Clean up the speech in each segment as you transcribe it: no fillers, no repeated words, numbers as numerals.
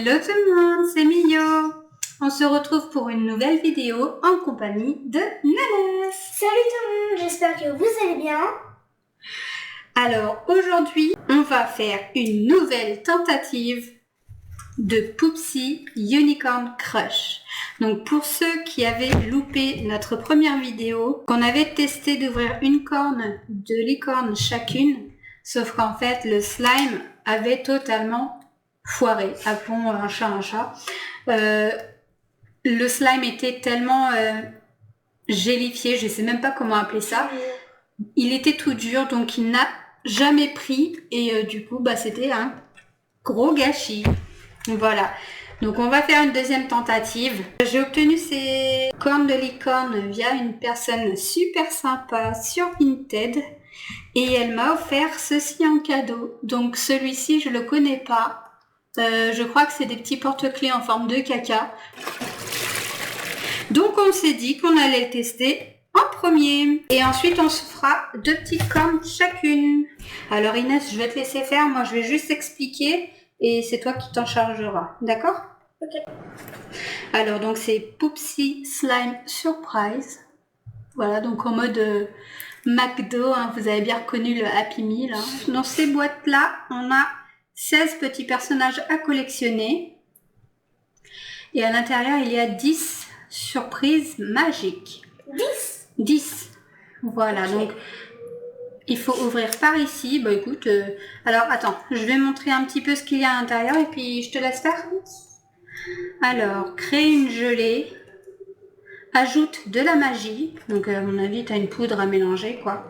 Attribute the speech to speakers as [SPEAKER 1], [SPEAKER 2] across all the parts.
[SPEAKER 1] Hello tout le monde, c'est Mio. On se retrouve pour une nouvelle vidéo en compagnie de Nanas.
[SPEAKER 2] Salut tout le monde, j'espère que vous allez bien.
[SPEAKER 1] Alors aujourd'hui, on va faire une nouvelle tentative de Poupsie Unicorn Crush. Donc pour ceux qui avaient loupé notre première vidéo, qu'on avait testé d'ouvrir une corne de licorne chacune, sauf qu'en fait le slime avait totalement foiré. Appelons un chat un chat. Le slime était tellement gélifié, je sais même pas comment appeler ça. Il était tout dur, donc il n'a jamais pris et du coup c'était un gros gâchis. Voilà, donc on va faire une deuxième tentative. J'ai obtenu ces cornes de licorne via une personne super sympa sur Vinted et elle m'a offert ceci en cadeau. Donc celui-ci je le connais pas. Je crois que c'est des petits porte-clés en forme de caca. Donc on s'est dit qu'on allait le tester en premier. Et ensuite on se fera 2 petites cornes chacune. Alors Inès, je vais te laisser faire. Moi je vais juste expliquer et c'est toi qui t'en chargeras. D'accord?
[SPEAKER 2] Ok.
[SPEAKER 1] Alors donc c'est Poupsie Slime Surprise. Voilà, donc en mode McDo. Hein, vous avez bien reconnu le Happy Meal. Hein. Dans ces boîtes-là, on a 16 petits personnages à collectionner. Et à l'intérieur, il y a 10 surprises magiques. 10. Voilà, okay. Donc il faut ouvrir par ici. Bah écoute, alors attends, je vais montrer un petit peu ce qu'il y a à l'intérieur et puis je te laisse faire. Alors, crée une gelée. Ajoute de la magie. Donc à mon avis, tu as une poudre à mélanger, quoi.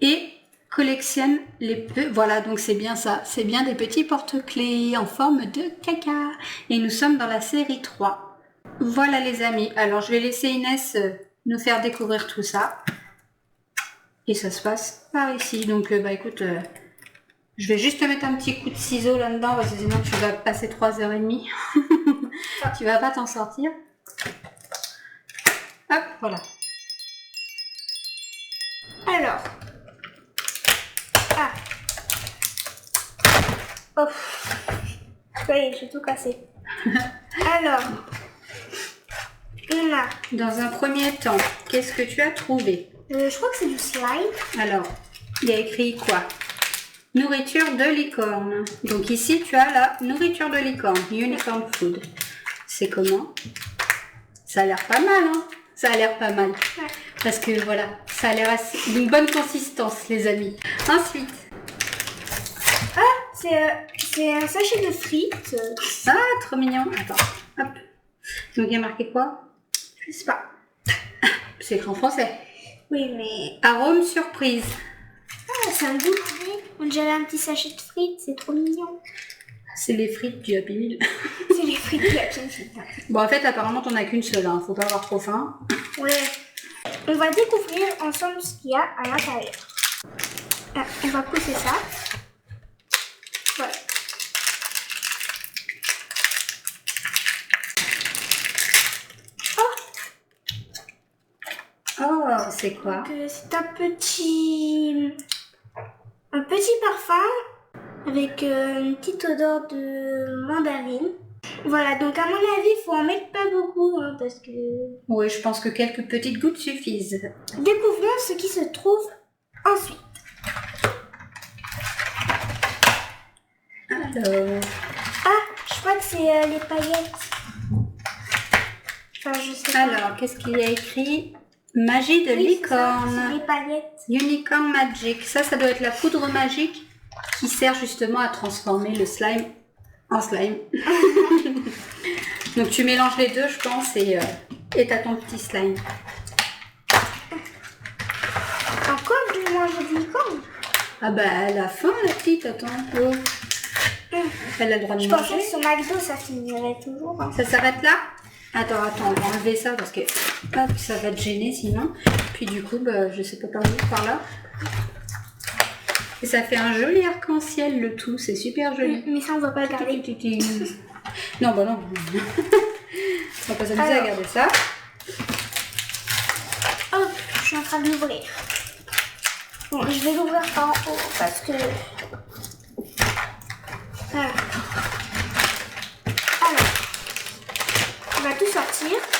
[SPEAKER 1] Et collectionne les voilà, donc c'est bien ça, c'est bien des petits porte-clés en forme de caca et nous sommes dans la série 3. Voilà les amis, alors je vais laisser Inès nous faire découvrir tout ça et ça se passe par ici. Donc écoute, je vais juste te mettre un petit coup de ciseau là-dedans parce que sinon tu vas passer 3h30. Tu vas pas t'en sortir. Hop, voilà.
[SPEAKER 2] Alors oh. Oui, j'ai tout cassé. Alors, on a...
[SPEAKER 1] Dans un premier temps, qu'est-ce que tu as trouvé?
[SPEAKER 2] Je crois que c'est du slime.
[SPEAKER 1] Alors, il y a écrit quoi? Nourriture de licorne. Donc ici, tu as la nourriture de licorne, Unicorn Food. C'est comment? Ça a l'air pas mal, hein? Ça a l'air pas mal.
[SPEAKER 2] Ouais.
[SPEAKER 1] Parce que voilà, ça a l'air d'une bonne consistance, les amis. Ensuite...
[SPEAKER 2] c'est un sachet de frites.
[SPEAKER 1] Ah, trop mignon. Attends, hop. Donc il y a marqué quoi?
[SPEAKER 2] Je sais pas.
[SPEAKER 1] C'est écrit en français.
[SPEAKER 2] Oui, mais...
[SPEAKER 1] Arôme surprise.
[SPEAKER 2] Ah, c'est un goût. On dirait un petit sachet de frites, c'est trop mignon.
[SPEAKER 1] C'est les frites du Happy Meal.
[SPEAKER 2] C'est les frites du Happy Meal.
[SPEAKER 1] Bon, en fait, apparemment, t'en as qu'une seule. Hein. Faut pas avoir trop faim.
[SPEAKER 2] Ouais. On va découvrir ensemble ce qu'il y a à l'intérieur. Ah, on va pousser ça. Voilà.
[SPEAKER 1] Oh, c'est quoi?
[SPEAKER 2] C'est un petit parfum avec une petite odeur de mandarine. Voilà, donc à mon avis, il faut en mettre pas beaucoup hein, parce que...
[SPEAKER 1] Oui, je pense que quelques petites gouttes suffisent.
[SPEAKER 2] Découvrons ce qui se trouve ensuite.
[SPEAKER 1] Alors...
[SPEAKER 2] Ah, je crois que c'est les paillettes. Enfin, je sais pas.
[SPEAKER 1] Alors, qu'est-ce qu'il y a écrit? Magie de licorne.
[SPEAKER 2] C'est les paillettes.
[SPEAKER 1] Unicorn Magic. Ça doit être la poudre magique qui sert justement à transformer le slime en slime. Donc tu mélanges les deux, je pense, et t'as ton petit slime.
[SPEAKER 2] Encore du manger de licorne?
[SPEAKER 1] Ah bah, elle a faim, la petite, attends. Oh. Elle a le droit de
[SPEAKER 2] manger. Je pensais que sur McDo, ça finirait toujours. Hein.
[SPEAKER 1] Ça s'arrête là? Attends, on va enlever ça parce que hop, ça va te gêner sinon. Puis du coup, je sais pas par où, par là. Et ça fait un joli arc-en-ciel le tout, c'est super joli.
[SPEAKER 2] Mais ça, on va pas le garder.
[SPEAKER 1] Non, bah non. On va pas s'amuser à garder ça.
[SPEAKER 2] Hop, je suis en train de l'ouvrir. Bon, je vais l'ouvrir par en haut parce que... Voilà.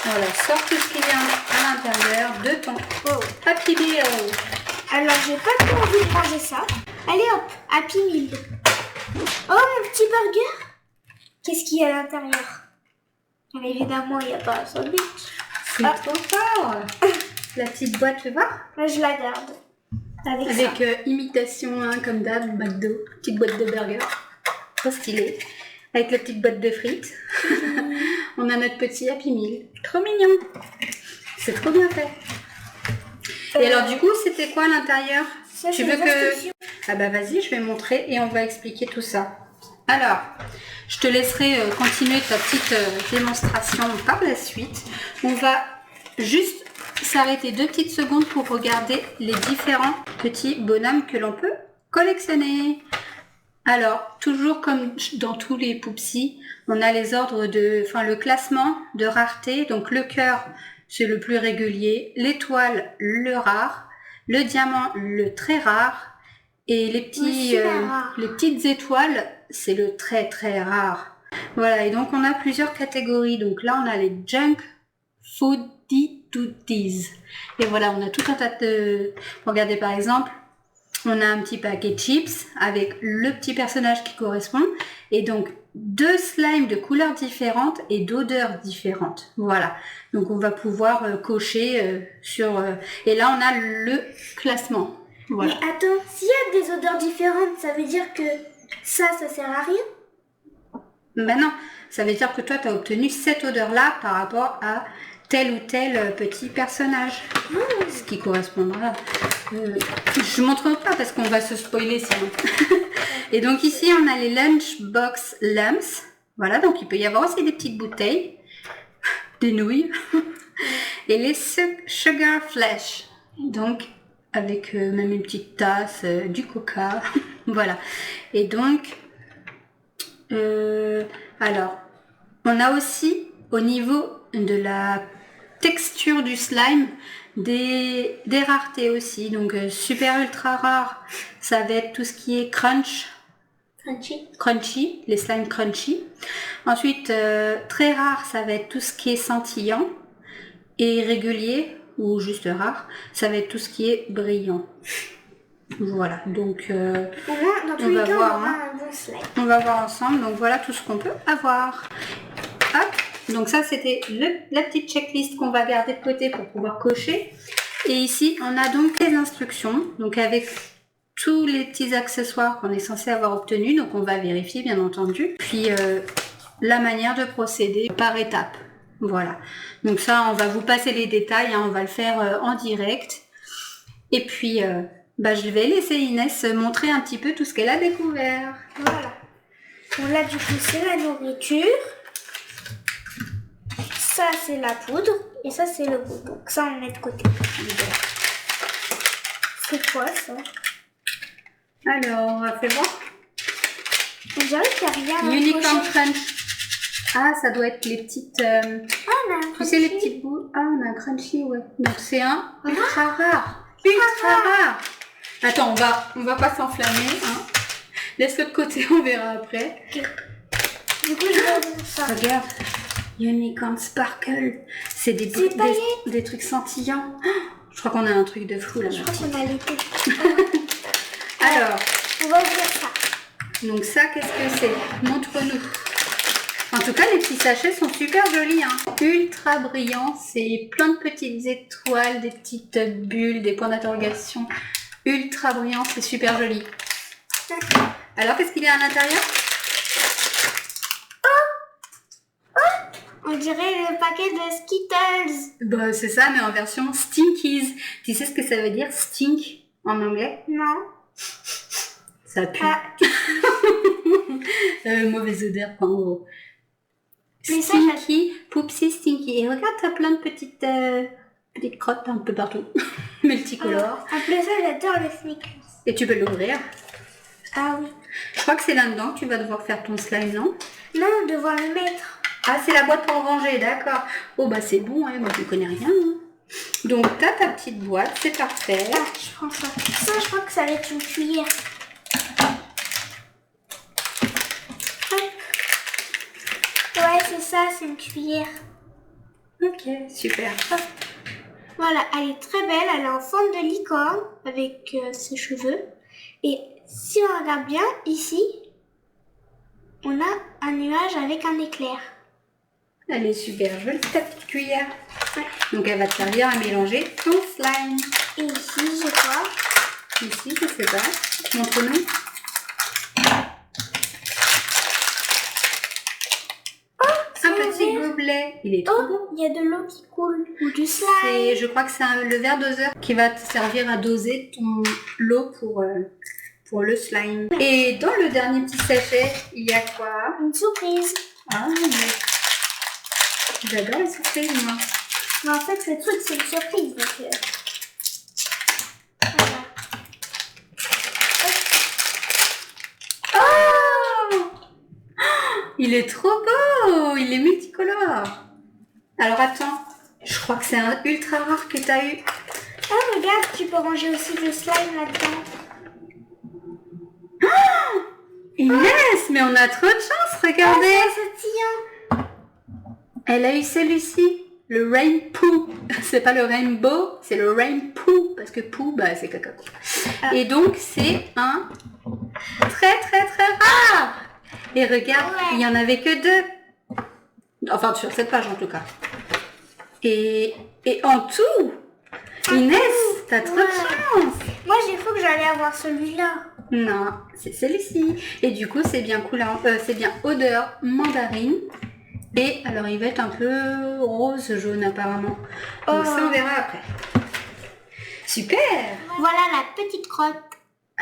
[SPEAKER 1] Voilà, sors tout ce qu'il y a à l'intérieur de ton Happy Meal.
[SPEAKER 2] Alors, j'ai pas trop envie de manger ça. Allez hop, Happy Meal. Oh, mon petit burger. Qu'est-ce qu'il y a à l'intérieur? Bien évidemment, il n'y a pas un sandwich.
[SPEAKER 1] C'est trop fort. La petite boîte, tu vois?
[SPEAKER 2] Là, je la garde. Avec ça.
[SPEAKER 1] Imitation, hein, comme d'hab, McDo. Petite boîte de burger. Trop stylé. Avec la petite boîte de frites. On a notre petit Happy Meal. Trop mignon. C'est trop bien fait. Et alors, du coup, c'était quoi à l'intérieur? Tu veux que... Ah bah vas-y, je vais montrer et on va expliquer tout ça. Alors, je te laisserai continuer ta petite démonstration par la suite. On va juste s'arrêter 2 petites secondes pour regarder les différents petits bonhommes que l'on peut collectionner. Alors, toujours comme dans tous les Poupsi, on a les ordres le classement de rareté. Donc le cœur, c'est le plus régulier, l'étoile, le rare, le diamant, le très rare, et les petites étoiles, c'est le très très rare. Voilà, et donc on a plusieurs catégories. Donc là, on a les junk foodie tooties. Et voilà, on a tout un tas de... Regardez par exemple, on a un petit paquet de chips avec le petit personnage qui correspond. Et donc, 2 slimes de couleurs différentes et d'odeurs différentes. Voilà. Donc, on va pouvoir cocher sur... et là, on a le classement. Voilà.
[SPEAKER 2] Mais attends, s'il y a des odeurs différentes, ça veut dire que ça sert à rien?
[SPEAKER 1] Ben non, ça veut dire que toi, tu as obtenu cette odeur-là par rapport à tel ou tel petit personnage. Ce qui correspondra. Je ne montre pas parce qu'on va se spoiler sinon. Et donc ici, on a les Lunchbox Lumps. Voilà, donc il peut y avoir aussi des petites bouteilles, des nouilles. Et les Sugar Flash. Donc, avec même une petite tasse, du coca. Voilà. Et donc, alors, on a aussi au niveau de la texture du slime des raretés aussi. Donc, super ultra rare, ça va être tout ce qui est crunchy, les slimes crunchy. Ensuite, très rare, ça va être tout ce qui est scintillant. Et régulier, ou juste rare, ça va être tout ce qui est brillant. Voilà, donc on va voir,
[SPEAKER 2] un bon slime.
[SPEAKER 1] On va voir ensemble. Donc voilà tout ce qu'on peut avoir. Hop, donc ça c'était la petite checklist qu'on va garder de côté pour pouvoir cocher. Et ici on a donc les instructions, donc avec tous les petits accessoires qu'on est censé avoir obtenus. Donc on va vérifier bien entendu. Puis la manière de procéder par étapes. Voilà, donc ça on va vous passer les détails, hein, on va le faire en direct. Et puis je vais laisser Inès montrer un petit peu tout ce qu'elle a découvert.
[SPEAKER 2] Voilà. Donc là du coup c'est la nourriture. Ça c'est la poudre. Et ça c'est le goût. Donc ça on met de côté. C'est quoi ça?
[SPEAKER 1] Alors, fais voir.
[SPEAKER 2] On dirait qu'il n'y a rien.
[SPEAKER 1] Unicorn Crunch. Ah, ça doit être les petites...
[SPEAKER 2] on a un
[SPEAKER 1] tu sais, les petites boules. Ah, on a un crunchy, ouais. Donc, c'est un ultra rare. Ultra rare. Attends, on va pas s'enflammer. Hein. Laisse-le de côté, on verra après.
[SPEAKER 2] Okay. Du coup, je vais ouvrir ça.
[SPEAKER 1] Regarde. Unicorn Sparkle. C'est des trucs scintillants. Je crois qu'on a un truc de fou là.
[SPEAKER 2] Je crois qu'on a l'été.
[SPEAKER 1] Alors,
[SPEAKER 2] on va ouvrir ça.
[SPEAKER 1] Donc ça, qu'est-ce que c'est? Montre-nous. En tout cas, les petits sachets sont super jolis. Hein. Ultra brillants. C'est plein de petites étoiles, des petites bulles, des points d'interrogation. Ultra brillants, c'est super joli. Alors, qu'est-ce qu'il y a à l'intérieur?
[SPEAKER 2] On dirait le paquet de Skittles.
[SPEAKER 1] Bah, c'est ça, mais en version Stinkies. Tu sais ce que ça veut dire, stink, en anglais?
[SPEAKER 2] Non.
[SPEAKER 1] Ça pue. Ah. Mauvaise odeur, quoi, en gros.
[SPEAKER 2] Mais
[SPEAKER 1] Stinky, Poupsi Stinky. Et regarde, t'as plein de petites crottes un peu partout. Multicolores.
[SPEAKER 2] Après ça, j'adore les Snickers.
[SPEAKER 1] Et tu peux l'ouvrir.
[SPEAKER 2] Ah oui.
[SPEAKER 1] Je crois que c'est là-dedans que tu vas devoir faire ton slime, non?
[SPEAKER 2] Non, devoir le mettre.
[SPEAKER 1] Ah, c'est la boîte pour ranger, d'accord. Oh, bah c'est bon, hein, moi je ne connais rien. Hein. Donc, t'as ta petite boîte, c'est parfait.
[SPEAKER 2] Ah, je prends ça. Ça, je crois que ça va être une cuillère. Ouais, c'est ça, c'est une cuillère.
[SPEAKER 1] Ok, super. Hop.
[SPEAKER 2] Voilà, elle est très belle, elle est en forme de licorne avec ses cheveux. Et si on regarde bien, ici, on a un nuage avec un éclair.
[SPEAKER 1] Elle est super jolie, ta petite cuillère. Ouais. Donc elle va te servir à mélanger ton slime.
[SPEAKER 2] Et ici, je crois.
[SPEAKER 1] Ici, je sais pas. Montre-nous. Un petit gobelet. Il est trop beau.
[SPEAKER 2] Il y a de l'eau qui coule. Ou du slime.
[SPEAKER 1] Je crois que c'est le verre doseur qui va te servir à doser l'eau pour le slime. Et dans le dernier petit sachet, il y a quoi?
[SPEAKER 2] Une surprise.
[SPEAKER 1] Ah, j'adore les surprises, moi.
[SPEAKER 2] Mais en fait, ce truc, c'est une surprise. Donc, voilà.
[SPEAKER 1] Oh! Il est trop beau! Il est multicolore. Alors attends, je crois que c'est un ultra rare que tu as eu.
[SPEAKER 2] Ah, regarde, tu peux ranger aussi le slime là-dedans.
[SPEAKER 1] Oh! Inès, mais on a trop de chance, regardez!
[SPEAKER 2] C'est un
[SPEAKER 1] Elle a eu celui-ci, le Rainpoo. C'est pas le rainbow, c'est le Rainpoo, parce que poo, bah, c'est caca. Et donc, c'est un très très très rare. Et regarde, il y en avait que 2. Enfin, sur cette page en tout cas. Et en tout, Inès, t'as trop de chance.
[SPEAKER 2] Moi, j'ai cru que j'allais avoir celui-là.
[SPEAKER 1] Non, c'est celui-ci. Et du coup, c'est bien c'est bien odeur mandarine. Et alors, il va être un peu rose jaune apparemment. Donc ça, on verra après. Super.
[SPEAKER 2] Voilà la petite crotte.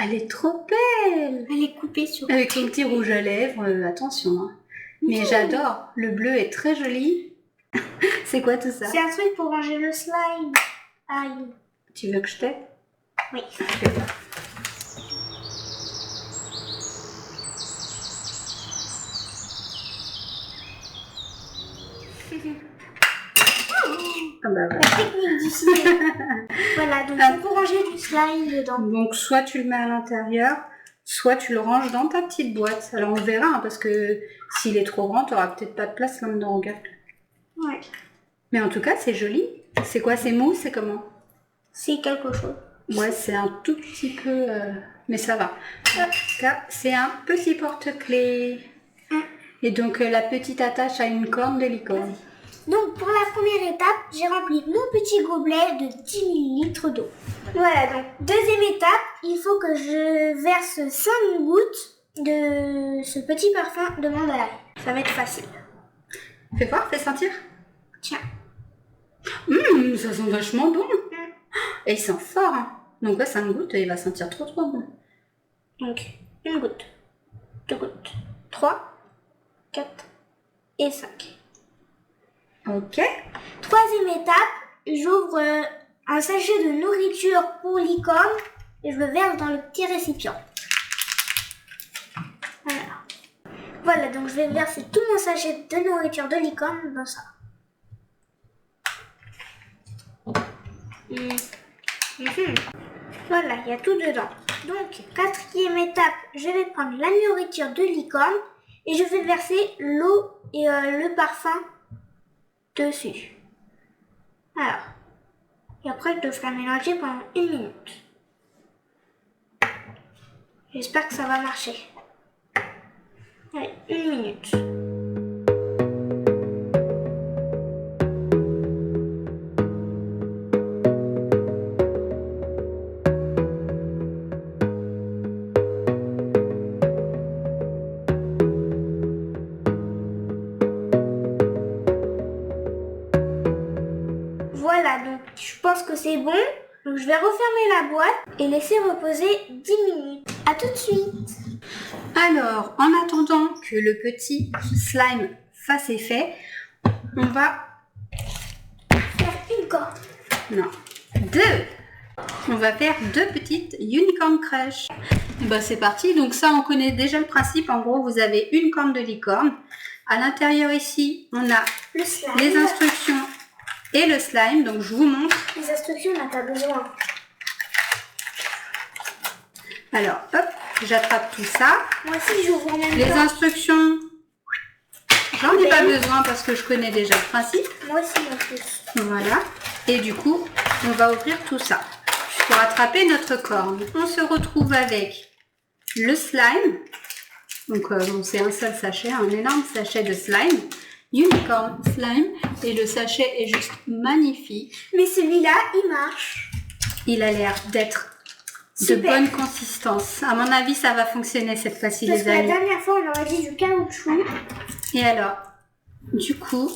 [SPEAKER 1] Elle est trop belle.
[SPEAKER 2] Elle est coupée sur.
[SPEAKER 1] Avec son petit rouge à lèvres, attention. Hein. Mais j'adore. Le bleu est très joli. C'est quoi tout ça?
[SPEAKER 2] C'est un truc pour ranger le slime. Aïe.
[SPEAKER 1] Tu veux que je t'aide?
[SPEAKER 2] Oui.
[SPEAKER 1] Ah bah voilà.
[SPEAKER 2] La technique du slime. Voilà, donc c'est pour ranger du slime dedans.
[SPEAKER 1] Donc soit tu le mets à l'intérieur, soit tu le ranges dans ta petite boîte. Alors on verra, hein, parce que s'il est trop grand, tu n'auras peut-être pas de place là-dedans, regarde.
[SPEAKER 2] Ouais.
[SPEAKER 1] Mais en tout cas, c'est joli. C'est quoi, c'est mou, c'est comment?
[SPEAKER 2] C'est quelque chose.
[SPEAKER 1] Ouais, c'est un tout petit peu... mais ça va. En tout cas, c'est un petit porte-clés. Et donc, la petite attache à une corne de licorne.
[SPEAKER 2] Donc, pour la première étape, j'ai rempli mon petit gobelet de 10 ml d'eau. Voilà, donc, deuxième étape, il faut que je verse 5 gouttes de ce petit parfum de mandarine. Ça va être facile.
[SPEAKER 1] Fais voir, fais sentir.
[SPEAKER 2] Tiens.
[SPEAKER 1] Ça sent vachement bon. Et il sent fort. Hein. Donc, ouais, 5 gouttes, il va sentir trop trop bon.
[SPEAKER 2] Donc, 1 goutte, 2 gouttes, 3, 4 et 5.
[SPEAKER 1] Ok.
[SPEAKER 2] Troisième étape, j'ouvre un sachet de nourriture pour licorne et je le verse dans le petit récipient. Voilà. Voilà, donc je vais verser tout mon sachet de nourriture de licorne dans ça. Voilà, il y a tout dedans. Donc, quatrième étape, je vais prendre la nourriture de licorne et je vais verser l'eau et le parfum dessus. Alors, et après je devrais mélanger pendant 1 minute. J'espère que ça va marcher. Allez, 1 minute. Voilà, donc je pense que c'est bon. Donc je vais refermer la boîte et laisser reposer 10 minutes. À tout de suite.
[SPEAKER 1] Alors, en attendant que le petit slime fasse effet, on va...
[SPEAKER 2] Faire une corde.
[SPEAKER 1] Non, 2. On va faire 2 petites Unicorn Crush. Et ben c'est parti. Donc ça, on connaît déjà le principe. En gros, vous avez une corne de licorne. À l'intérieur ici, on a
[SPEAKER 2] Le slime.
[SPEAKER 1] les instructions et le slime. Donc je vous montre.
[SPEAKER 2] Les instructions, on n'a pas besoin.
[SPEAKER 1] Alors, hop, j'attrape tout ça.
[SPEAKER 2] Moi aussi, j'ouvre en même
[SPEAKER 1] Les
[SPEAKER 2] temps.
[SPEAKER 1] instructions, J'en ai pas besoin parce que je connais déjà le principe.
[SPEAKER 2] Moi aussi, en plus.
[SPEAKER 1] Voilà. Et du coup, on va ouvrir tout ça. Pour attraper notre corne, on se retrouve avec le slime. Donc, bon, c'est un seul sachet, un énorme sachet de slime. Unicorn slime. Et le sachet est juste magnifique.
[SPEAKER 2] Mais celui-là, il marche.
[SPEAKER 1] Il a l'air d'être de
[SPEAKER 2] Super.
[SPEAKER 1] bonne consistance. À mon avis, ça va fonctionner cette fois-ci,
[SPEAKER 2] Parce
[SPEAKER 1] les
[SPEAKER 2] que la
[SPEAKER 1] amis.
[SPEAKER 2] dernière fois, on aurait dit du caoutchouc.
[SPEAKER 1] Et alors, du coup,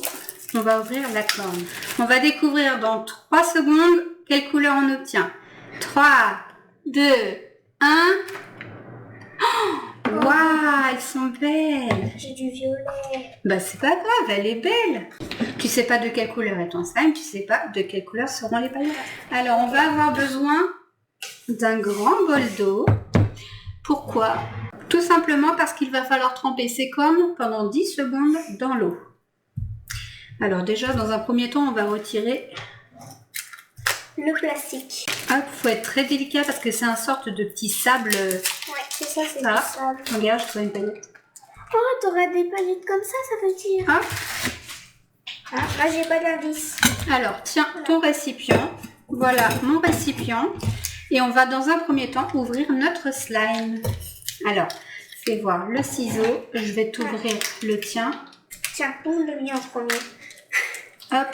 [SPEAKER 1] on va ouvrir la corne. On va découvrir dans 3 secondes quelle couleur on obtient. 3, 2, 1. Oh, waouh, elles sont belles.
[SPEAKER 2] J'ai du violet.
[SPEAKER 1] Bah, c'est pas grave, elle est belle. Tu sais pas de quelle couleur est ton slime, tu sais pas de quelle couleur seront les paillettes. Alors, on va avoir besoin d'un grand bol d'eau. Pourquoi? Tout simplement parce qu'il va falloir tremper ces cornes pendant 10 secondes dans l'eau. Alors déjà, dans un premier temps, on va retirer...
[SPEAKER 2] Le plastique.
[SPEAKER 1] Hop, faut être très délicat parce que c'est un sorte de petit sable.
[SPEAKER 2] Ouais, c'est ça, c'est
[SPEAKER 1] Ah,
[SPEAKER 2] du sable.
[SPEAKER 1] regarde, je trouve une paillette.
[SPEAKER 2] Oh, t'auras des paillettes comme ça veut dire.
[SPEAKER 1] Hop.
[SPEAKER 2] Ah, là, j'ai pas d'indice.
[SPEAKER 1] Alors, tiens, ton récipient. Voilà, mon récipient. Et on va dans un premier temps ouvrir notre slime. Alors, fais voir le ciseau. Je vais t'ouvrir le tien.
[SPEAKER 2] Tiens, ouvre le mien en premier.
[SPEAKER 1] Hop.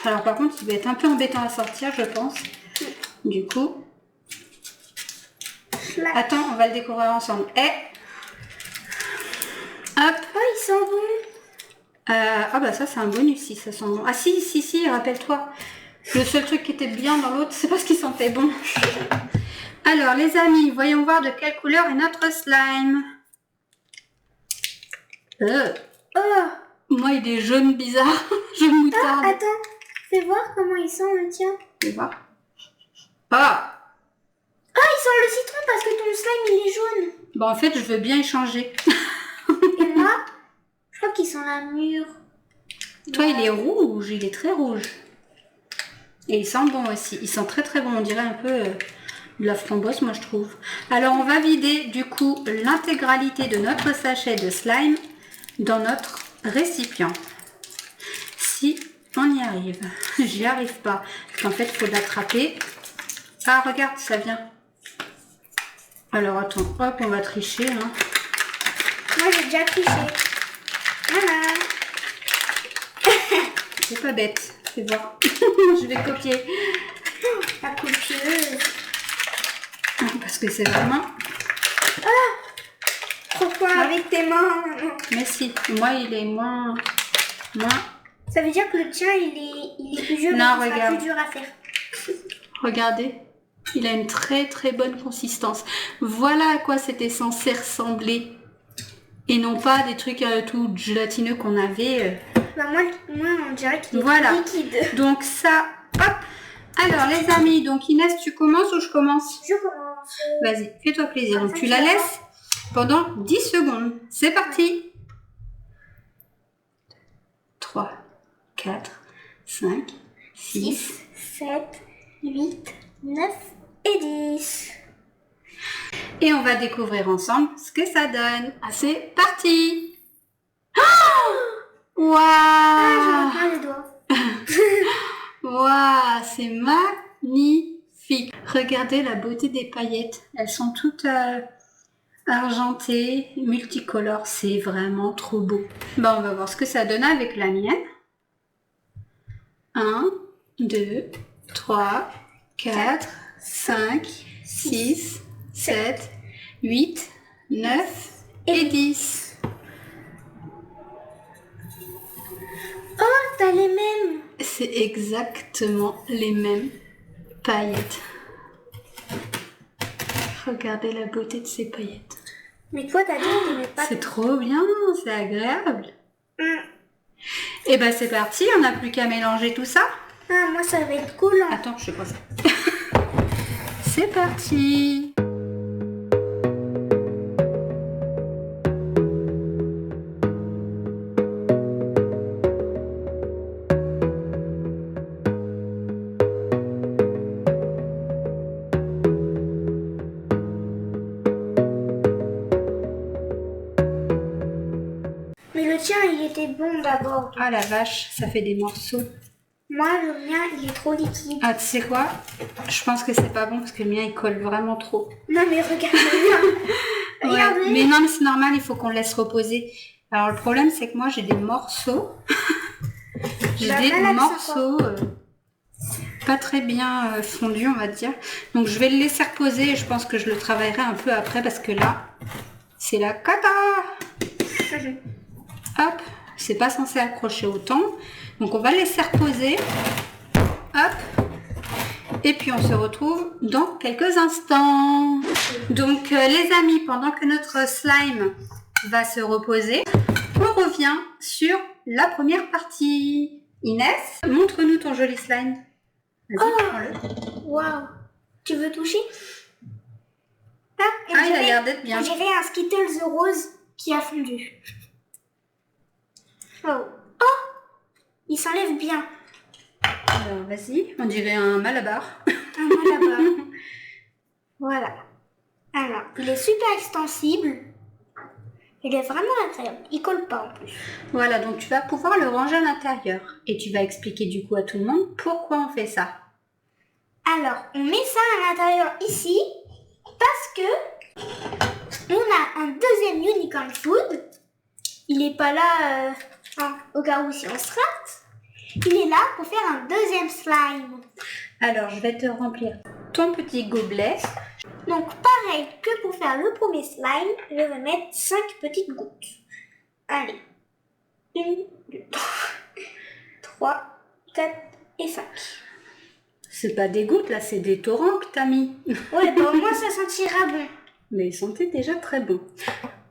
[SPEAKER 1] Alors par contre, il va être un peu embêtant à sortir, je pense. Du coup...
[SPEAKER 2] Là.
[SPEAKER 1] Attends, on va le découvrir ensemble. Et... Hop.
[SPEAKER 2] Oh, ils sont bons.
[SPEAKER 1] Ah bah ça, c'est un bonus si ça sent bon. Ah si, rappelle-toi. Le seul truc qui était bien dans l'autre, c'est parce qu'il sentait bon. Alors les amis, voyons voir de quelle couleur est notre slime.
[SPEAKER 2] Oh.
[SPEAKER 1] Moi, il est jaune bizarre. Jaune moutarde.
[SPEAKER 2] Ah, attends. Fais voir comment ils sont, le tien.
[SPEAKER 1] Fais voir. Ah.
[SPEAKER 2] Ah, ils sont le citron parce que ton slime, il est jaune.
[SPEAKER 1] Bon, en fait, je veux bien échanger.
[SPEAKER 2] Et moi, je crois qu'ils sont la mûre.
[SPEAKER 1] Toi, il est rouge. Il est très rouge. Et il sent bon aussi. Il sent très très bon. On dirait un peu de la framboise, moi, je trouve. Alors, on va vider, du coup, l'intégralité de notre sachet de slime dans notre récipient. Si on y arrive. J'y arrive pas. Parce qu'en fait, il faut l'attraper. Ah, regarde, ça vient. Alors, attends. Hop, on va tricher. Hein.
[SPEAKER 2] Moi, j'ai déjà triché. Voilà.
[SPEAKER 1] C'est pas bête. Fais voir. Je vais copier.
[SPEAKER 2] La copieuse.
[SPEAKER 1] Parce que c'est vraiment...
[SPEAKER 2] Pourquoi avec tes mains?
[SPEAKER 1] Mais si, moi, il est moins...
[SPEAKER 2] Ça veut dire que le tien, il est plus dur,
[SPEAKER 1] Non,
[SPEAKER 2] mais il sera
[SPEAKER 1] regarde.
[SPEAKER 2] plus dur à faire.
[SPEAKER 1] Regardez. Il a une très très bonne consistance. Voilà à quoi c'était censé ressembler. Et non pas des trucs tout gélatineux qu'on avait.
[SPEAKER 2] Bah, moi, on dirait qu'il est
[SPEAKER 1] Voilà.
[SPEAKER 2] liquide.
[SPEAKER 1] Donc ça, hop. Alors les amis, donc Inès, tu commences ou je commence?
[SPEAKER 2] Je commence.
[SPEAKER 1] Vas-y, fais-toi plaisir. Donc
[SPEAKER 2] Ça,
[SPEAKER 1] tu
[SPEAKER 2] tu
[SPEAKER 1] la
[SPEAKER 2] vas
[SPEAKER 1] laisses pendant 10 secondes. C'est parti. 3, 4, 5, 6.
[SPEAKER 2] 6, 7, 8, 9 et 10.
[SPEAKER 1] Et on va découvrir ensemble ce que ça donne. Ah, c'est parti. Waouh!
[SPEAKER 2] Ah, je reprends les doigts.
[SPEAKER 1] Waouh, c'est magnifique. Regardez la beauté des paillettes. Elles sont toutes argentées, multicolores. C'est vraiment trop beau. Bon, on va voir ce que ça donne avec la mienne. 1, 2, 3, 4, 5, 6, 7, 8, 9 et 10.
[SPEAKER 2] Oh, t'as les mêmes.
[SPEAKER 1] C'est exactement les mêmes paillettes. Regardez la beauté de ces paillettes.
[SPEAKER 2] Mais toi, t'as dit que t'aimais pas.
[SPEAKER 1] C'est trop bien, c'est agréable.
[SPEAKER 2] Hum.
[SPEAKER 1] Et ben c'est parti, on n'a plus qu'à mélanger tout ça.
[SPEAKER 2] Ah, moi, ça va être collant.
[SPEAKER 1] Attends, je sais pas ça. C'est parti.
[SPEAKER 2] Mais le tien, il est était bon d'abord.
[SPEAKER 1] Ah la vache, ça fait des morceaux.
[SPEAKER 2] Moi, le mien, il est trop liquide.
[SPEAKER 1] Ah, tu sais quoi? Je pense que c'est pas bon parce que le mien, il colle vraiment trop.
[SPEAKER 2] Non, mais regarde le mien.
[SPEAKER 1] Ouais,
[SPEAKER 2] Regardez.
[SPEAKER 1] mais non, mais c'est normal, il faut qu'on le laisse reposer. Alors, le problème, c'est que moi, j'ai des morceaux. J'ai
[SPEAKER 2] Bah,
[SPEAKER 1] des
[SPEAKER 2] relax
[SPEAKER 1] morceaux pas très bien fondus, on va dire. Donc, je vais le laisser reposer et je pense que je le travaillerai un peu après parce que là, c'est la cata. Hop, c'est pas censé accrocher autant. Donc, on va le laisser reposer. Hop. Et puis, on se retrouve dans quelques instants. Donc, les amis, pendant que notre slime va se reposer, on revient sur la première partie. Inès, montre-nous ton joli slime. Vas-y, prends-le.
[SPEAKER 2] Waouh. Tu veux toucher? Ah,
[SPEAKER 1] Il a l'air d'être bien.
[SPEAKER 2] J'ai fait un Skittles rose qui a fondu. Oh. Oh, il s'enlève bien.
[SPEAKER 1] Alors, vas-y, on dirait un malabar.
[SPEAKER 2] Un malabar. Voilà. Alors, il est super extensible. Il est vraiment agréable. Il colle pas en plus.
[SPEAKER 1] Voilà, donc tu vas pouvoir le ranger à l'intérieur. Et tu vas expliquer du coup à tout le monde pourquoi on fait ça.
[SPEAKER 2] Alors, on met ça à l'intérieur ici parce que on a un deuxième unicorn food. Il n'est pas là au cas où si on se rate. Il est là pour faire un deuxième slime.
[SPEAKER 1] Alors, je vais te remplir ton petit gobelet.
[SPEAKER 2] Donc, pareil que pour faire le premier slime, je vais mettre 5 petites gouttes. Allez. 1, 2, 3, 4 et 5.
[SPEAKER 1] C'est pas des gouttes, là, c'est des torrents que t'as mis.
[SPEAKER 2] Ouais, bah au moins ça sentira bon.
[SPEAKER 1] Mais ils sentaient déjà très bon.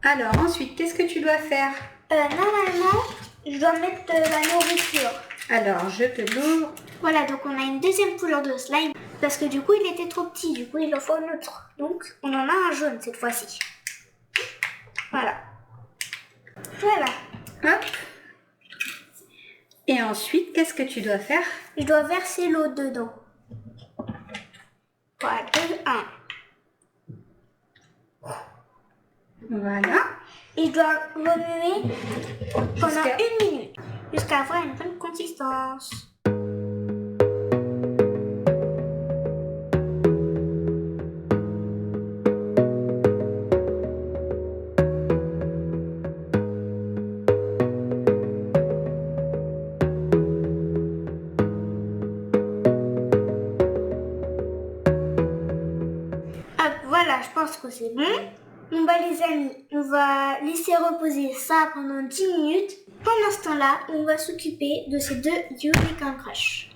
[SPEAKER 1] Alors, ensuite, qu'est-ce que tu dois faire?
[SPEAKER 2] Normalement, je dois mettre de la nourriture.
[SPEAKER 1] Alors, je te l'ouvre.
[SPEAKER 2] Voilà, donc on a une deuxième couleur de slime. Parce que du coup, il était trop petit. Du coup, il en faut un autre. Donc, on en a un jaune cette fois-ci. Voilà. Voilà.
[SPEAKER 1] Hop. Et ensuite, qu'est-ce que tu dois faire?
[SPEAKER 2] Je dois verser l'eau dedans. Voilà, 2, 1.
[SPEAKER 1] Voilà.
[SPEAKER 2] Et je dois remuer pendant 1 minute. Jusqu'à avoir une bonne consistance. Voilà, je pense que c'est bon. Bon bah les amis, on va laisser reposer ça pendant 10 minutes. Pendant ce temps-là, on va s'occuper de ces 2 Unicorn Crush.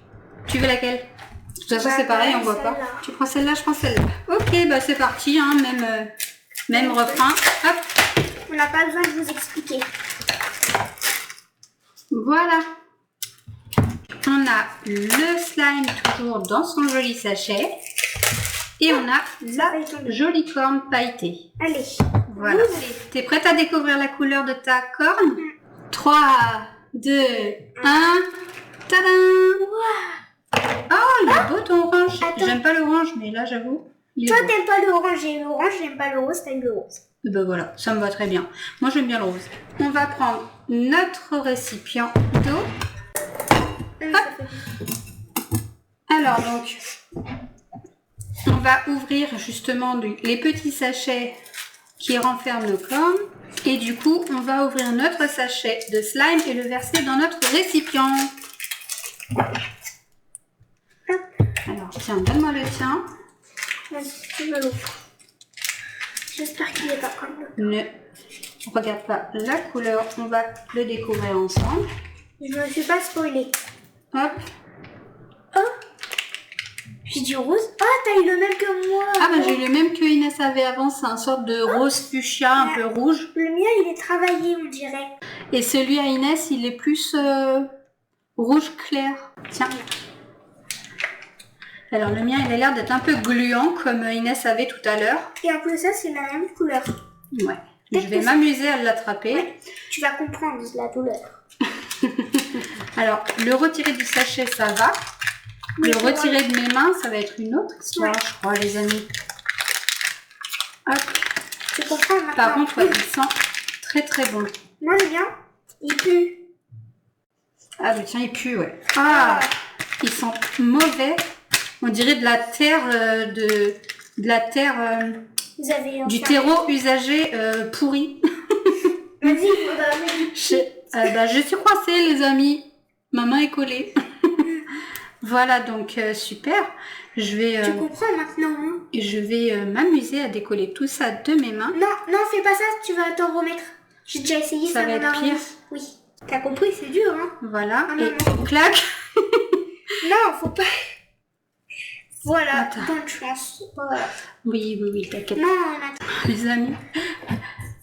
[SPEAKER 1] Tu veux laquelle? De toute façon,
[SPEAKER 2] Bah,
[SPEAKER 1] c'est pareil, on voit pas. Tu prends celle-là, je prends celle-là. Ok, bah c'est parti, hein, même refrain. Hop.
[SPEAKER 2] On n'a pas besoin de vous expliquer.
[SPEAKER 1] Voilà. On a le slime toujours dans son joli sachet. Et on a la jolie corne pailletée.
[SPEAKER 2] Allez.
[SPEAKER 1] Voilà. T'es prête à découvrir la couleur de ta corne? 3, 2, 1. Tadam! Oh, il est beau ton orange. J'aime pas l'orange, mais là, j'avoue.
[SPEAKER 2] Toi, t'aimes pas l'orange et l'orange, j'aime pas le rose, t'aimes le rose.
[SPEAKER 1] Et ben voilà, ça me va très bien. Moi, j'aime bien le rose. On va prendre notre récipient d'eau. Alors, donc, on va ouvrir justement les petits sachets qui renferment nos cornes. Et du coup, on va ouvrir notre sachet de slime et le verser dans notre récipient. Alors, tiens, donne-moi le tien.
[SPEAKER 2] Vas-y, tu me l'ouvres. J'espère qu'il est pas comme le...
[SPEAKER 1] Ne regarde pas la couleur, on va le découvrir ensemble.
[SPEAKER 2] Je me suis pas spoilée.
[SPEAKER 1] Hop.
[SPEAKER 2] Oh, j'ai du rose. Ah, t'as eu le même que moi.
[SPEAKER 1] Ah bah j'ai eu le même que Inès avait avant, c'est un sorte de rose fuchsia un peu rouge.
[SPEAKER 2] Le mien, il est travaillé, on dirait.
[SPEAKER 1] Et celui à Inès, il est plus rouge clair. Tiens. Alors le mien, il a l'air d'être un peu gluant comme Inès avait tout à l'heure.
[SPEAKER 2] Et en plus ça, c'est la même couleur.
[SPEAKER 1] Ouais. Je vais m'amuser à l'attraper.
[SPEAKER 2] Ouais. Tu vas comprendre la douleur.
[SPEAKER 1] Alors, le retirer du sachet, ça va. Le retirer de mes mains, ça va être une autre histoire, je crois, les amis. Hop.
[SPEAKER 2] Tu comprends maintenant.
[SPEAKER 1] Par contre, ouais, il sent très très bon.
[SPEAKER 2] Moi, le mien, il pue.
[SPEAKER 1] Ah bah tiens, il pue, ouais. Ah, ils sont mauvais. On dirait de la terre, de la terre,
[SPEAKER 2] Vous avez
[SPEAKER 1] du terreau usagé pourri.
[SPEAKER 2] Vas-y, on va mettre
[SPEAKER 1] Je suis coincée, les amis. Ma main est collée. Voilà, donc super. Je vais,
[SPEAKER 2] Tu comprends maintenant, hein?
[SPEAKER 1] je vais m'amuser à décoller tout ça de mes mains.
[SPEAKER 2] Non, non, fais pas ça, tu vas t'en remettre. J'ai déjà essayé,
[SPEAKER 1] Ça va
[SPEAKER 2] m'en
[SPEAKER 1] être
[SPEAKER 2] a
[SPEAKER 1] pire.
[SPEAKER 2] remis. Oui. T'as compris, c'est dur, hein?
[SPEAKER 1] Voilà,
[SPEAKER 2] Ah,
[SPEAKER 1] et
[SPEAKER 2] non.
[SPEAKER 1] clac.
[SPEAKER 2] Non, faut pas. Voilà,
[SPEAKER 1] Attends.
[SPEAKER 2] bonne chance. Voilà.
[SPEAKER 1] Oui, t'inquiète.
[SPEAKER 2] Non, attends.
[SPEAKER 1] Les amis,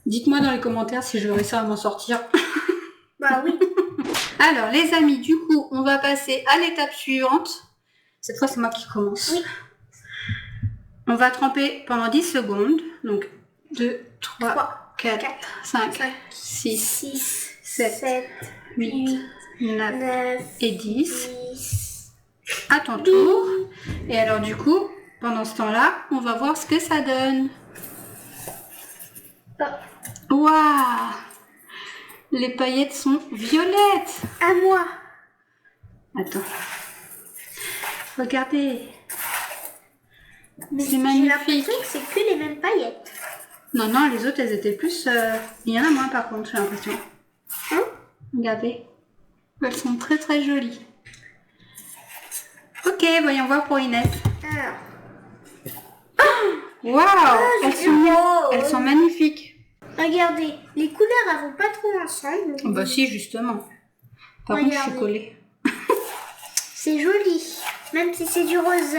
[SPEAKER 1] dites-moi dans les commentaires si je vais réussir à m'en sortir.
[SPEAKER 2] Bah oui.
[SPEAKER 1] Alors, les amis, du coup, on va passer à l'étape suivante. Cette fois, c'est moi qui commence.
[SPEAKER 2] Oui.
[SPEAKER 1] On va tremper pendant 10 secondes. Donc, 2, 3, 4, 5, 6,
[SPEAKER 2] 6,
[SPEAKER 1] 7, 8, 9
[SPEAKER 2] 9
[SPEAKER 1] et 10.
[SPEAKER 2] 10.
[SPEAKER 1] À ton tour. Et alors, du coup, pendant ce temps-là, on va voir ce que ça donne. Waouh! Les paillettes sont violettes.
[SPEAKER 2] À moi.
[SPEAKER 1] Attends. Regardez.
[SPEAKER 2] Mais
[SPEAKER 1] C'est
[SPEAKER 2] j'ai
[SPEAKER 1] magnifique.
[SPEAKER 2] l'impression que c'est que les mêmes paillettes.
[SPEAKER 1] Non, les autres, elles étaient plus... Il y en a moins, par contre, j'ai l'impression.
[SPEAKER 2] Hein?
[SPEAKER 1] Regardez. Elles sont très, très jolies. Ok, voyons voir pour Inès.
[SPEAKER 2] Alors.
[SPEAKER 1] Waouh!
[SPEAKER 2] Oh,
[SPEAKER 1] Elles sont magnifiques.
[SPEAKER 2] regardez, les couleurs elles vont pas trop ensemble.
[SPEAKER 1] Oh, bah si, justement. Par contre, je suis
[SPEAKER 2] Regardez.
[SPEAKER 1] collée.
[SPEAKER 2] C'est joli, même si c'est du rose.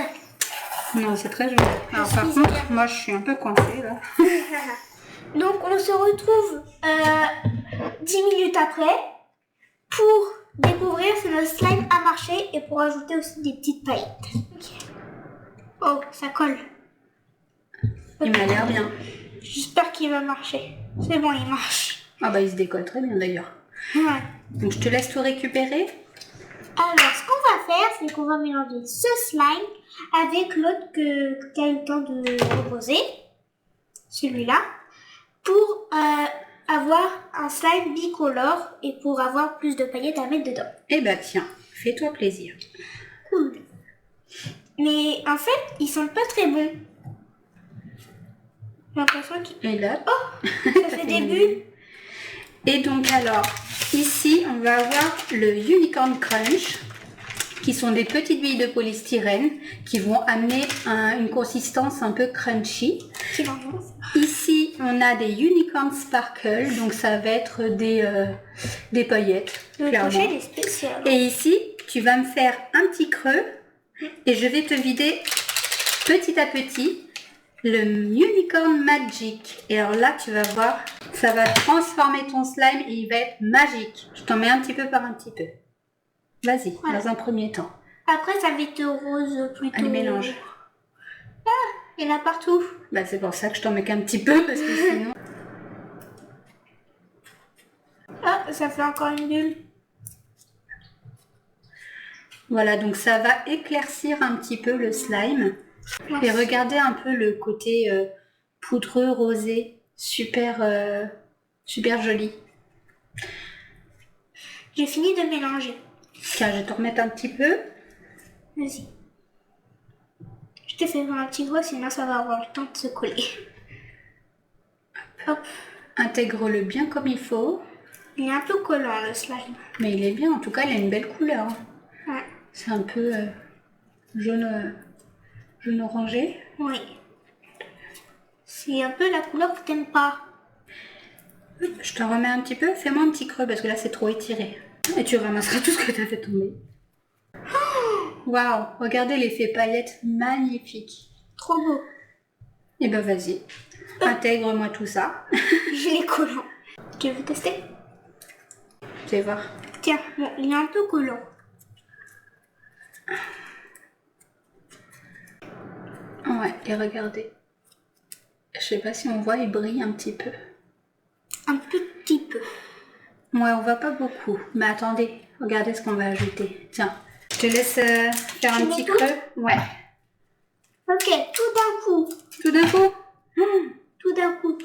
[SPEAKER 1] Non, c'est très joli. Alors, par contre, moi, je suis un peu coincée, là.
[SPEAKER 2] Donc on se retrouve 10 minutes après pour découvrir si notre slime a marché et pour ajouter aussi des petites paillettes. Ok. Oh, ça colle.
[SPEAKER 1] Il m'a l'air bien.
[SPEAKER 2] J'espère qu'il va marcher. C'est bon, il marche.
[SPEAKER 1] Ah bah, il se décolle très bien, d'ailleurs.
[SPEAKER 2] Ouais.
[SPEAKER 1] Donc, je te laisse tout récupérer.
[SPEAKER 2] Alors, ce qu'on va faire, c'est qu'on va mélanger ce slime avec l'autre qui a eu le temps de reposer, celui-là, pour avoir un slime bicolore et pour avoir plus de paillettes à mettre dedans.
[SPEAKER 1] Eh bah, tiens, fais-toi plaisir.
[SPEAKER 2] Cool. Mais en fait, ils sont pas très bons. J'ai l'impression qu'ils...
[SPEAKER 1] Et là,
[SPEAKER 2] Ça fait des bulles.
[SPEAKER 1] et donc alors, ici, on va avoir le Unicorn Crunch, qui sont des petites billes de polystyrène qui vont amener une consistance un peu crunchy. Ici, on a des Unicorn Sparkle, donc ça va être des paillettes,
[SPEAKER 2] Le
[SPEAKER 1] clairement.
[SPEAKER 2] crochet, il est spécial.
[SPEAKER 1] Et ici, tu vas me faire un petit creux et je vais te vider petit à petit le Unicorn Magic. Et alors là, tu vas voir, ça va transformer ton slime et il va être magique. Je t'en mets un petit peu par un petit peu. Vas-y,
[SPEAKER 2] Voilà.
[SPEAKER 1] dans un premier temps.
[SPEAKER 2] Après, ça va être rose plutôt...
[SPEAKER 1] Allez, mélange.
[SPEAKER 2] Ah, il y en a partout.
[SPEAKER 1] Bah, c'est pour ça que je t'en mets qu'un petit peu, parce que sinon...
[SPEAKER 2] Ah, ça fait encore une bulle.
[SPEAKER 1] Voilà, donc ça va éclaircir un petit peu le slime. Et regardez un peu le côté poudreux, rosé, super joli.
[SPEAKER 2] J'ai fini de mélanger.
[SPEAKER 1] Tiens, je vais te remettre un petit peu.
[SPEAKER 2] Vas-y. Je te fais un petit doigt, sinon ça va avoir le temps de se coller. Hop.
[SPEAKER 1] Intègre-le bien comme il faut.
[SPEAKER 2] Il est un peu collant le slime.
[SPEAKER 1] Mais il est bien, en tout cas, il a une belle couleur.
[SPEAKER 2] Ouais.
[SPEAKER 1] C'est un peu jaune orangé.
[SPEAKER 2] Oui. C'est un peu la couleur que t'aimes pas.
[SPEAKER 1] Je t'en remets un petit peu. Fais-moi un petit creux parce que là, c'est trop étiré. Et tu ramasseras tout ce que tu as fait tomber. Waouh, regardez l'effet paillette magnifique.
[SPEAKER 2] Trop beau.
[SPEAKER 1] Et ben vas-y, intègre-moi tout ça.
[SPEAKER 2] Il est collant. Tu veux tester?
[SPEAKER 1] Tu vas voir.
[SPEAKER 2] Tiens, bon, il est un peu collant.
[SPEAKER 1] Ouais, et regardez. Je sais pas si on voit, il brille un petit peu.
[SPEAKER 2] Un petit peu.
[SPEAKER 1] Ouais, on voit pas beaucoup. Mais attendez, regardez ce qu'on va ajouter. Tiens, je te laisse faire un petit creux. Ouais.
[SPEAKER 2] Ok, tout d'un coup.
[SPEAKER 1] Tout d'un coup.
[SPEAKER 2] Tout d'un coup.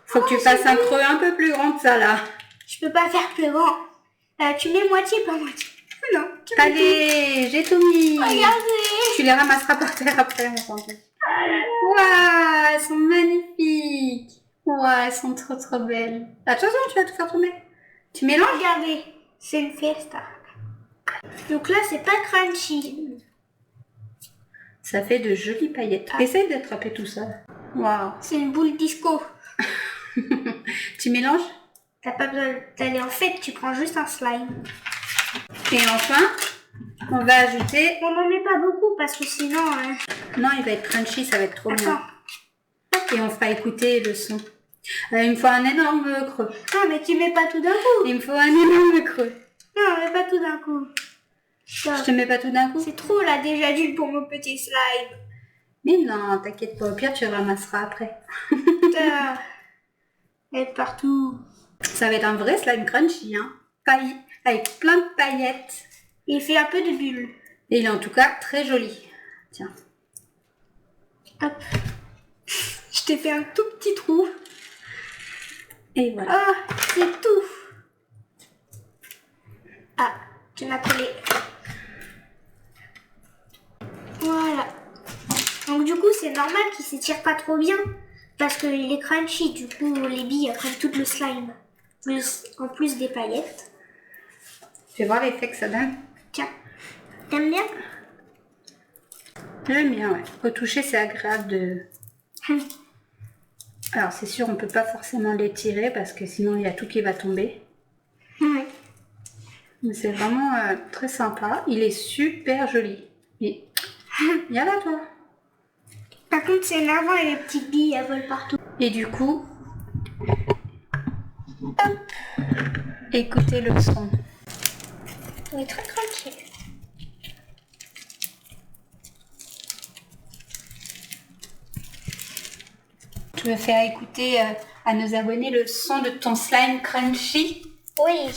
[SPEAKER 1] Faut que tu fasses un creux un peu plus grand que ça là.
[SPEAKER 2] Je peux pas faire plus grand. Tu mets moitié, pas moitié. Non.
[SPEAKER 1] Allez, j'ai tout mis.
[SPEAKER 2] Regardez.
[SPEAKER 1] Tu les ramasseras par terre après, on s'en fiche. Waouh, elles sont magnifiques. Waouh, elles sont trop trop belles. Attention, tu vas tout faire tomber. Tu mélanges?
[SPEAKER 2] Regardez, c'est une fiesta. Donc là, c'est pas crunchy.
[SPEAKER 1] Ça fait de jolies paillettes. Essaye d'attraper tout ça. Waouh.
[SPEAKER 2] C'est une boule disco.
[SPEAKER 1] Tu mélanges?
[SPEAKER 2] T'as pas besoin d'aller en fait, tu prends juste un slime.
[SPEAKER 1] Et enfin, on va ajouter...
[SPEAKER 2] On n'en met pas beaucoup parce que sinon...
[SPEAKER 1] Non, il va être crunchy, ça va être trop bien.
[SPEAKER 2] Attends.
[SPEAKER 1] Et on fera écouter le son. Il me faut un énorme creux.
[SPEAKER 2] Non, mais tu mets pas tout d'un coup.
[SPEAKER 1] Il me faut un énorme creux.
[SPEAKER 2] Non, mais pas tout d'un coup.
[SPEAKER 1] Je te mets pas tout d'un coup?
[SPEAKER 2] C'est trop là déjà d'une pour mon petit slime.
[SPEAKER 1] Mais non, t'inquiète pas, au pire tu ramasseras après.
[SPEAKER 2] Putain. Elle est partout.
[SPEAKER 1] Ça va être un vrai slime crunchy, hein. Avec plein de paillettes.
[SPEAKER 2] Il fait un peu de bulles.
[SPEAKER 1] Et il est en tout cas très joli. Tiens.
[SPEAKER 2] Hop. Je t'ai fait un tout petit trou.
[SPEAKER 1] Et voilà.
[SPEAKER 2] Ah, c'est tout. Ah, tu m'as collé. Voilà. Donc du coup, c'est normal qu'il s'étire pas trop bien. Parce qu'il est crunchy. Du coup, les billes prennent tout le slime. En plus des paillettes.
[SPEAKER 1] Fais voir l'effet que ça donne.
[SPEAKER 2] Tiens. T'aimes bien?
[SPEAKER 1] J'aime bien, ouais. Au toucher, c'est agréable de... Alors, c'est sûr, on peut pas forcément l'étirer parce que sinon, il y a tout qui va tomber.
[SPEAKER 2] Ouais.
[SPEAKER 1] Mais c'est vraiment très sympa. Il est super joli. Et... Viens là, toi.
[SPEAKER 2] Par contre, c'est énervant et les petites billes, elles volent partout.
[SPEAKER 1] Et du coup... Hop. Écoutez le son.
[SPEAKER 2] On est très tranquille.
[SPEAKER 1] Tu veux faire écouter à nos abonnés le son de ton slime crunchy?
[SPEAKER 2] Oui.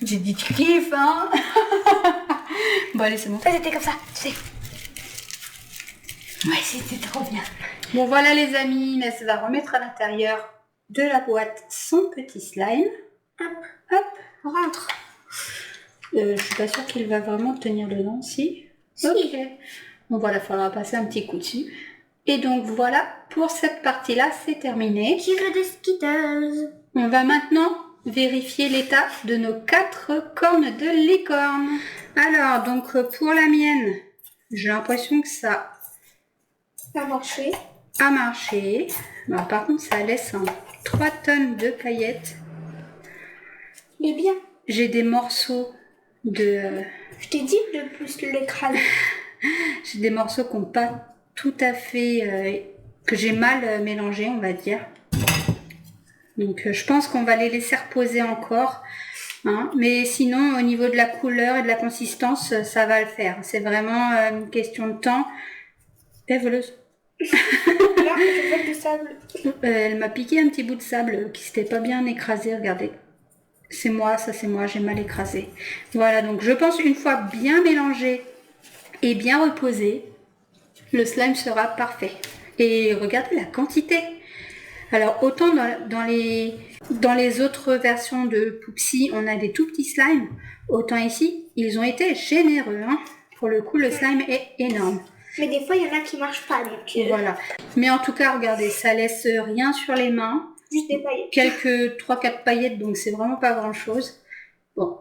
[SPEAKER 1] J'ai dit tu kiffes, hein. Bon, allez, c'est bon.
[SPEAKER 2] Ça, c'était comme ça, tu sais.
[SPEAKER 1] Ouais, c'était trop bien. Bon, voilà les amis, Inès va remettre à l'intérieur de la boîte son petit slime.
[SPEAKER 2] Hop,
[SPEAKER 1] Hop.
[SPEAKER 2] rentre.
[SPEAKER 1] Je suis pas sûre qu'il va vraiment tenir dedans, si.
[SPEAKER 2] Si.
[SPEAKER 1] Ok. Bon, voilà, il faudra passer un petit coup dessus. Et donc, voilà, pour cette partie-là, c'est terminé.
[SPEAKER 2] Tu veux des Skittles?
[SPEAKER 1] On va maintenant vérifier l'état de nos 4 cornes de licorne. Alors, donc, pour la mienne, j'ai l'impression que ça
[SPEAKER 2] Ça a marché.
[SPEAKER 1] a marché. Alors, par contre, ça laisse 3 tonnes de paillettes.
[SPEAKER 2] Il est bien.
[SPEAKER 1] J'ai des morceaux de...
[SPEAKER 2] Je t'ai dit de plus l'écraser.
[SPEAKER 1] J'ai des morceaux qui n'ont pas tout à fait... que j'ai mal mélangé, on va dire. Donc, je pense qu'on va les laisser reposer encore. Hein. Mais sinon, au niveau de la couleur et de la consistance, ça va le faire. C'est vraiment une question de temps. Et voleuse.
[SPEAKER 2] Là, je fais du sable.
[SPEAKER 1] Elle m'a piqué un petit bout de sable qui s'était pas bien écrasé, regardez. C'est moi, ça c'est moi, j'ai mal écrasé. Voilà, donc je pense une fois bien mélangé et bien reposé, le slime sera parfait. Et regardez la quantité. Alors autant dans les autres versions de Poupsi, on a des tout petits slimes, autant ici, ils ont été généreux. Hein. Pour le coup, le slime est énorme.
[SPEAKER 2] Mais des fois, il y en a qui marchent pas. Donc,
[SPEAKER 1] Voilà. Mais en tout cas, regardez, ça laisse rien sur les mains.
[SPEAKER 2] Juste des paillettes.
[SPEAKER 1] Quelques 3-4 paillettes, donc c'est vraiment pas grand chose. Bon,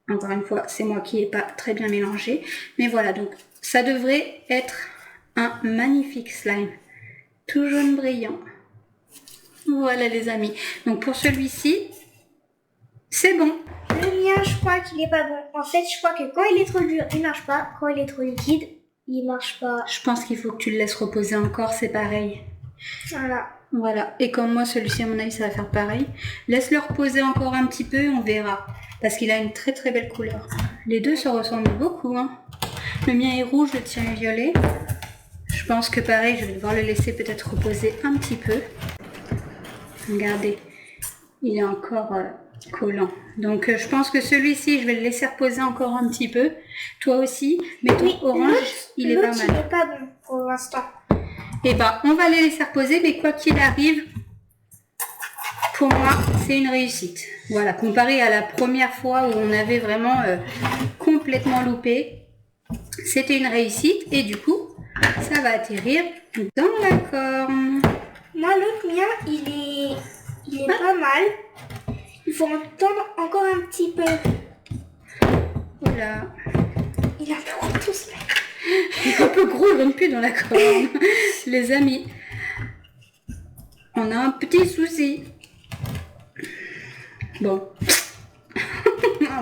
[SPEAKER 1] encore une fois, c'est moi qui n'ai pas très bien mélangé. Mais voilà, donc ça devrait être un magnifique slime. Tout jaune brillant. Voilà les amis. Donc pour celui-ci, c'est bon.
[SPEAKER 2] Le mien, je crois qu'il est pas bon. En fait, je crois que quand il est trop dur, il marche pas. Quand il est trop liquide, il marche pas.
[SPEAKER 1] Je pense qu'il faut que tu le laisses reposer encore, c'est pareil.
[SPEAKER 2] Voilà.
[SPEAKER 1] Voilà. Et comme moi, celui-ci, à mon avis, ça va faire pareil. Laisse-le reposer encore un petit peu, on verra. parce qu'il a une très très belle couleur. Les deux se ressemblent beaucoup, hein. Le mien est rouge, le tien est violet. Je pense que pareil, je vais devoir le laisser peut-être reposer un petit peu. Regardez, il est encore collant. Donc je pense que celui-ci, je vais le laisser reposer encore un petit peu. Toi aussi, mais ton orange, il est pas mal.
[SPEAKER 2] Il n'est pas bon pour l'instant.
[SPEAKER 1] Et ben, on va les laisser reposer, mais quoi qu'il arrive, pour moi, c'est une réussite. Voilà, comparé à la première fois où on avait vraiment complètement loupé, c'était une réussite et du coup, ça va atterrir dans la corne.
[SPEAKER 2] Moi, l'autre mien, il est pas mal. Il faut entendre encore un petit peu.
[SPEAKER 1] Voilà.
[SPEAKER 2] Il est un peu gros tout ça.
[SPEAKER 1] Il est un peu gros, il rentre plus dans la corne. Les amis, on a un petit souci. Bon.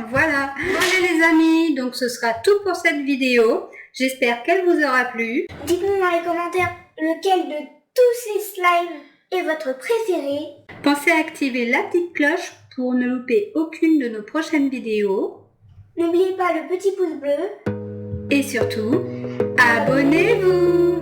[SPEAKER 1] Voilà. Voilà les amis, donc ce sera tout pour cette vidéo. J'espère qu'elle vous aura plu.
[SPEAKER 2] Dites-nous dans les commentaires lequel de tous ces slimes est votre préféré.
[SPEAKER 1] Pensez à activer la petite cloche pour ne louper aucune de nos prochaines vidéos.
[SPEAKER 2] N'oubliez pas le petit pouce bleu.
[SPEAKER 1] Et surtout, abonnez-vous!